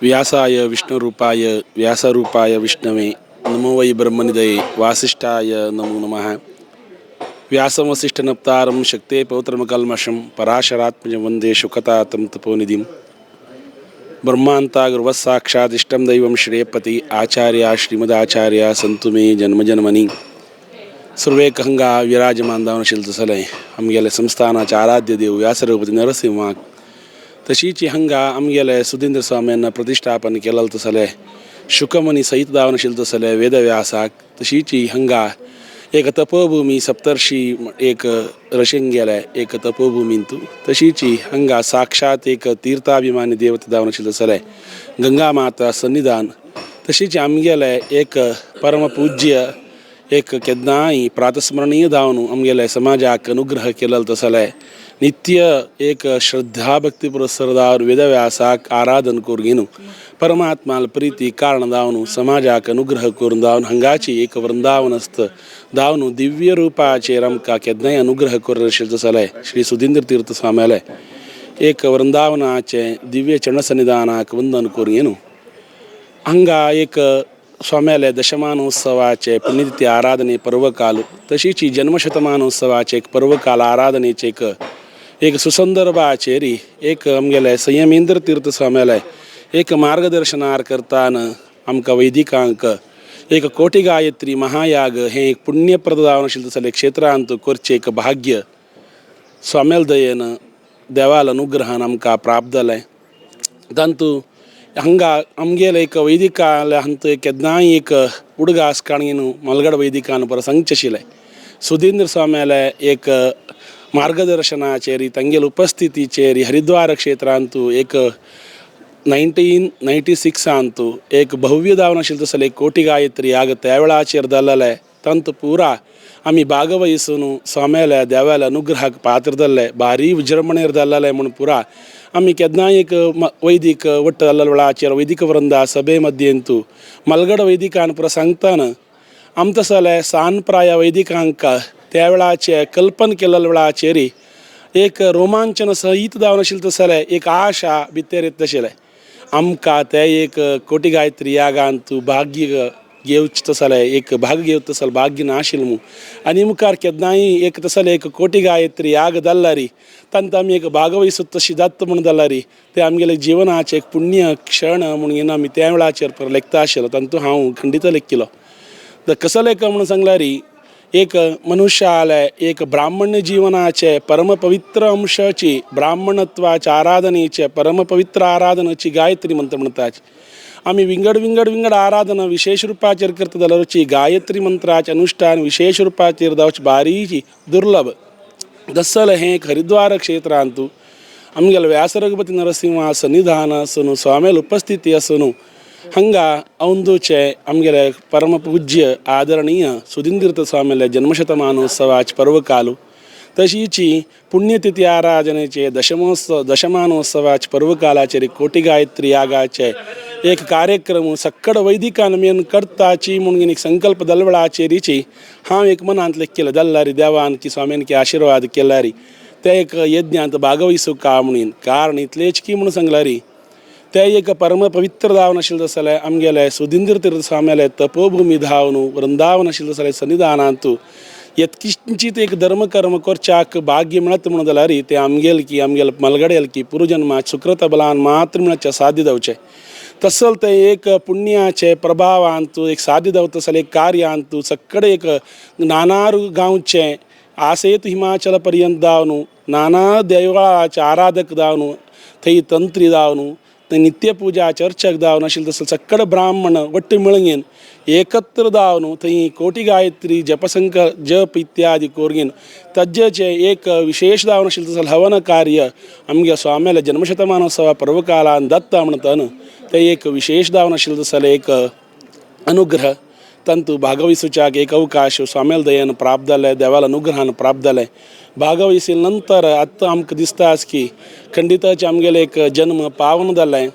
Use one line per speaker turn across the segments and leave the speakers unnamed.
व्यासाय विष्णुरूपाय व्यासरूपाय विष्णवे नमो वै ब्रह्मनिधये वासिष्ठाय नमो नमः। व्यासवसिष्ठनप्तारं शक्ते पौत्रमकल्मषं पराशरात्मजं वन्दे शुकतातं तपोनिधिं। ब्रह्मान्तागुर्वस्साक्षादिष्टं दैवं श्रेयपति आचार्या श्रीमदाचार्या संतु मे जन्मजन्मनि। सर्वे कहंगा विराजमान दावनशीलतसले आमगेले संस्थानाचे आराध्य देव व्यासरघुपती नरसिंह तशीची हंगा आमगेले सुधींद्र स्वामींना प्रतिष्ठापन केलेलं तसले शुकमनी सहित दावनशील तसले वेदव्यासाक तशीची हंगा एक तपोभूमी सप्तर्षी एक रशिंग गेले एक तपोभूमींतू तशीची हंगा साक्षात एक तीर्थाभिमानी देवता दावनशील तसले गंगा माता सन्निधान तशीची आमगेले एक परमपूज्य एक केदनाई प्रातस्मरणीय दावनु आमगेले समाजाक अनुग्रह केलेलं तसले नित्य एक श्रद्धा भक्ती पुरस्सरदावर वेदव्यासाक आराधन करून परमात्माला प्रीती कारण दावनु समाजाक अनुग्रह करून दावन हंगाची एक वृंदावन असत दावनु दिव्य रूपाचे रमका केदनाई अनुग्रह करून तसले श्री सुधींद्र तीर्थ स्वामीले एक वृंदावनाचे दिव्य चरण सन्निधानाक वंदन करून हंगा एक स्वाम्याले दशमानोत्सवाचे पुण्यतिथी आराधने पर्वकाल तशीची जन्मशतमानोत्सवाचे एक पर्वकाल आराधनेचे एक सुसंदर बाचेरी एक आमगेले संयमेंद्र तीर्थ स्वाम्याले एक मार्गदर्शनार करतान आमका वैदिकांक एक कोटी गायत्री महायाग हे एक पुण्यप्रद दावनशील तसले क्षेत्रांत करचे एक भाग्य स्वाम्याल दयेन देवाल अनुग्रहान आमका प्राप्त जालें। तांतू हंगा आमगेले एक वैदिकाले हंत केदनाई एक उडगास काणीनु मलगड वैदिकान पर संचशिले सुधींद्र स्वाम्याले एक मार्गदर्शनाचेरी तंगेल उपस्थितीचेरी हरिद्वार क्षेत्रांतू एक 1996 अंतू एक भव्य दावनशील तसले कोटी गायत्री याग त्यावेळाचेर जाल्ले तंत पुरा आम्ही भागवहिसून स्वाम्याल्या देवाला अनुग्रहाक पात्र जाल्ले भारी विजृंभणेर जाल्ले म्हणून पुरा आम्ही केदनाय एक वैदिक वट्ट जाल्ले वेळाचेर वैदिक वृंदा सभे मध्येंतू मलगड वैदिकान पुरा सांगताना आमतसले सानप्राय वैदिकांक त्या वेळाचे कल्पन केलेल्या वेळाचेरी एक रोमांचन सहित दावनशील तसले एक आशा भितर येत तशेले आमकां ते एक कोटी गायत्री यागांतू भाग्य घेवच तसले एक भाग घेवच तसल भाग्य नाशिल मू आनी मुखार केदनाय एक तसले एक कोटी गायत्री याग जाल्लारी तांत आमी एक भागवहिसूत तशी जात म्हणून जाल्लारी ते आमगेले जिवनाचे एक पुण्य क्षण म्हणून आमी त्या वेळाचेर लेखता आशिल्लो तांतू हांव खंडीत लेखिल्लो तर कसो लेख म्हणून सांगल्यारी एक मनुष्याले एक ब्राह्मण्य जीवनाचे परमपवित्र अंशाची ब्राह्मणत्वाच्या आराधनेचे परमपवित्र आराधनाची गायत्री मंत्र म्हणतात आम्ही विंगड आराधना विशेष रूपाचेर करता जाल्यार गायत्री मंत्राचे अनुष्ठान विशेष रूपाचेर जावचे बारीची दुर्लभ दसल हे एक हरिद्वार क्षेत्रांतू आमगेले व्यासरघुपती नरसिंह सन्निधान आसून स्वाम्याल उपस्थिती आसून हंगा औंदूचे आमगेले परमपूज्य आदरणीय सुधींद्र स्वामीले जन्मशतमानोत्सवाचे पर्वकालू तशीची पुण्यतिथी आराधनेचे दशमानोत्सवाचे पर्वकालाचेर कोटी गायत्री यागाचे एक कार्यक्रम सक्कड वैदिकान मेन करताची म्हणून एक संकल्प दलवळाचेरीची हांव एक मनांत केलं जाल्लारी देवान की स्वामीन की आशीर्वाद केल्यारी ते एक यज्ञांत भागवहिसूं का म्हणून कारण इतलेच की म्हणून सांगल्यारी ते एक परम पवित्र दावन आशिल्लें तसलें आमगेले सुधींद्र तीर्थ स्वाम्याले तपोभूमी धावनू वृंदावन आशिल्लें तसलें सन्निधानांतू यत्किंचित एक धर्म कर्म करच्याक भाग्य मेळत म्हणून जाल्यार ते आमगेले मलगडेल की पुरुजन्माचे सुकृत बलान मात्र मेळचे साध्य जावचे तसल ते एक पुण्याचे प्रभावांतू एक साध्य जावत तसलें एक कार्यांतू सक्कडे एक नानारू गांवचे आसेत हिमाचल पर्यंत दावनू नाना देवळाचे आराधक दावनू थंय तंत्री दावनू नित्यपूजा चर्चक दावन आशिल्लें तसलें सक्कड ब्राह्मण वट्ट मेळगेन एकत्र दावन थंय कोटी गायत्री जप इत्यादी कोरगेन तज्जेचे एक विशेष दावन आशिल्लें तसलें हवन कार्य आमगे स्वाम्याले जन्मशतमानोत्सवा पर्वकालान दत्ता म्हणटान ते एक विशेष दावन आशिल्लें तसलें एक अनुग्रह तंतू भागवहिसूच्याक एक अवकाश स्वाम्याल दयेन प्राप्त जालें देवाल अनुग्रहान प्राप्त जालें भागवहिसी नंतर आतां आमकां दिसता की खंडिताचे आमगेले एक जन्म पावन जालें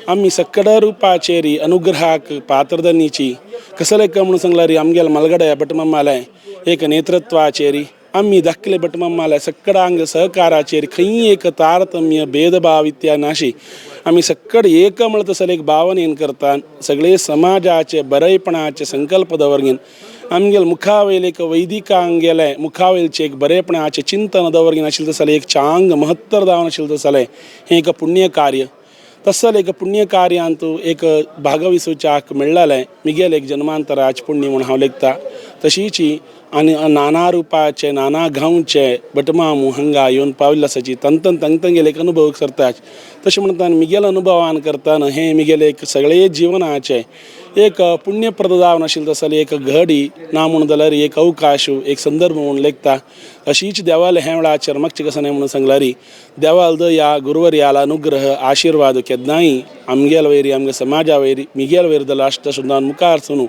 आमी सक्कड रुपाचेरी अनुग्रहाक पात्रदनीची कसले म्हणून सांगल्यार आमगेले मलगडे भटमम्माले एक नेतृत्वाचेरी आम्ही धाकले बटमम्माला सक्कडांग सहकाराचेर खंय एक तारतम्य भेदभाव इत्या नाशी आम्ही सक्कड एक म्हणत असल एक भावनेन करता सगळे समाजाचे बरेपणाचे संकल्प दवरगीन आमगेल मुखावेल एक वैदिकांगेले मुखावेलचे एक बरेपणाचे चिंतन दवरगीन आशिल्लें जाल्यार एक चांग महत्तर जावन आशिल्लें जाल्यार हें एक पुण्य कार्य तसल एक पुण्य कार्यांतू एक भागविसूच्याक मेळ्ळालें मिगेल एक जन्मांतराच पुण्य म्हूण हांव लेखता तशीची आनी नाना रुपाचे नाना गांवचे बटमामू हांगा येवन पाविल्ले आसाची तंतंगेले एक अनुभव करताच तशें म्हणटा मिगेल अनुभवान करतना हें मिगेल एक सगळे जिवनाचे एक पुण्यप्रद जावन आशिल्लें जाल्यार एक घडी ना म्हणून जाल्यार एक अवकाश एक संदर्भ म्हणून लेखता अशीच देवाल हे वेळाचेर मागचे कसाने म्हणून सांगल्यार देवाल दया गुरुवर्याल अनुग्रह आशीर्वाद केन्नाय आमगेल वयरी आमगे समाजा वयरी मिगेल वयर जाल्यार अष्ट सुद्दां मुखार सुनू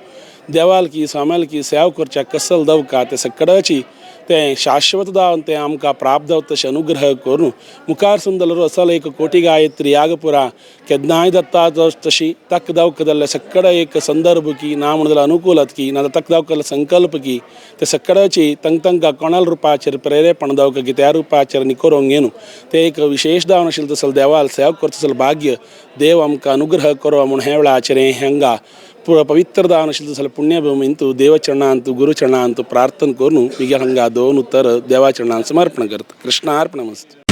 देवाल की स्वाम्याल की सेवा करच्या कसल दवका ते सकडाची तें शाश्वत जावन तें आमकां प्राप्त जावं तशें अनुग्रह करून मुखार सुंदर असल एक कोटी गायत्री यागपुरा केन्नाय दत्ता तशी तक दावक जाल्यार सक्कड एक संदर्भ की ना म्हणून जाल्यार अनुकूलत की ना तक दावक संकल्प की ते सक्कडाची तंग कोणाल रुपाचेर प्रेरेपण दावक की त्या रुपाचेर निकोरोंग घेवन ते एक विशेष जावन आशिल्लें तसल देवाल सेवा करता भाग्य देव आमकां अनुग्रह करो म्हूण हे वेळाचेर हांगा पवित्र जावन आशिल्लें जाल्यार पुण्यभूमींतू देवचरणांतू गुरुचरणांतू प्रार्थना करून मिगे हांगा दोन उत्तर देवाचरणांत समर्पण करता कृष्णार्पणमस्तु.